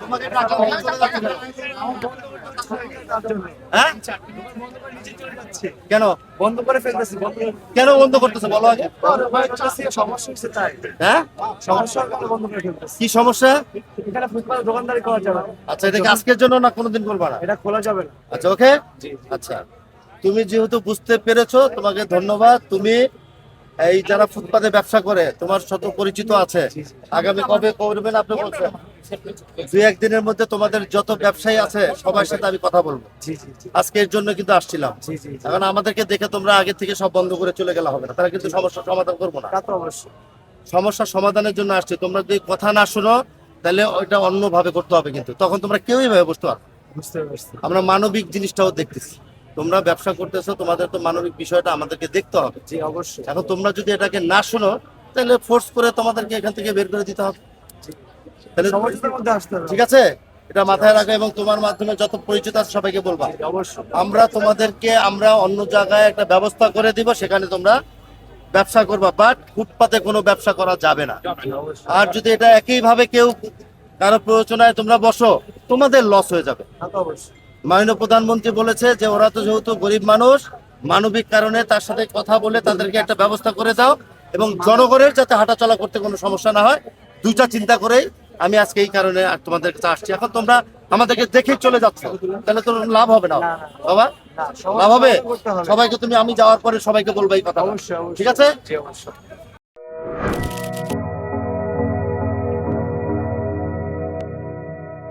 তোমাকে টাকা দিয়ে চলে যাচ্ছে কেন? হ্যাঁ? কেন বন্ধ করে ফেলতেছি, কেন বন্ধ করতেছে বলো আগে? সমস্যা হচ্ছে তাই। হ্যাঁ, সমস্যার কারণে বন্ধ করে ফেলতেছি। কি সমস্যা? এখানে ফুটপাতে দোকানদারি করা যাবে না। আচ্ছা, এটা কি আজকের জন্য না কোনোদিন করবা না? এটা খোলা যাবে না। আচ্ছা, ওকে। জি। আচ্ছা, তুমি যেহেতু বুঝতে পেরেছো, তোমাকে ধন্যবাদ। তুমি এই যারা ফুটপাতে ব্যবসা করে তোমার শত পরিচিত আছে, আগামী কবে করবেন আপনি বলছেন? দুই একদিনের মধ্যে তোমাদের যত ব্যবসায়ী আছে সবার সাথে আমি কথা বলবো। জি জি জি আজকে এর জন্য কিন্তু আসছিলাম। জি জি জি। এখন আমাদেরকে দেখে তোমরা আগে থেকে সব বন্ধ করে চলে গেলে হবে না, তারা কিন্তু সমস্যার সমাধান করবো না। তা তো অবশ্যই। সমস্যার সমাধানের জন্য আসছে, তোমরা যদি কথা না শোনো তাহলে ওইটা অন্যভাবে করতে হবে, কিন্তু তখন তোমরা কেউই ভাবে বুঝতে পারবে। বুঝতে পারছি। আমরা মানবিক জিনিসটাও দেখতেছি, তোমরা ব্যবসা করতেছো, তোমাদের তো মানবিক বিষয়টা আমাদেরকে দেখতে হবে। জি অবশ্যই। এখন তোমরা যদি এটাকে না শোনো তাহলে ফোর্স করে তোমাদেরকে এখান থেকে বের করে দিতে হবে। তাহলে সমস্যার মধ্যে আসতে হবে। ঠিক আছে, এটা মাথায় রাখো এবং তোমার মাধ্যমে যত পরিচিত আছে সবাইকে বলবা। অবশ্যই। আমরা অন্য জায়গায় একটা ব্যবস্থা করে দিব, সেখানে তোমরা ব্যবসা করবা, বাট ফুটপাতে কোনো ব্যবসা করা যাবে না। অবশ্যই। আর যদি এটা একইভাবে কেউ কারো প্রয়োজনায় তোমরা বসো, তোমাদের লস হয়ে যাবে। তা তো অবশ্যই। মাননীয় প্রধানমন্ত্রী বলেছে যে ওরা তো যেহেতু গরিব মানুষ, মানবিক কারণে তার সাথে কথা বলে তাদেরকে একটা ব্যবস্থা করে দাও এবং জনগণের যাতে হাঁটাচলা করতে কোনো সমস্যা না হয়, দুইটা চিন্তা করেই আমি আজকে এই কারণে আর তোমাদের কাছে আসছি। এখন তোমরা আমাদেরকে দেখেই চলে যাচ্ছ, তাহলে তো লাভ হবে না বাবা। না, লাভ হবে করতে হবে। সবাইকে, তুমি আমি যাওয়ার পরে সবাইকে বলবো এই কথা। অবশ্যই অবশ্যই। ঠিক আছে? জি অবশ্যই।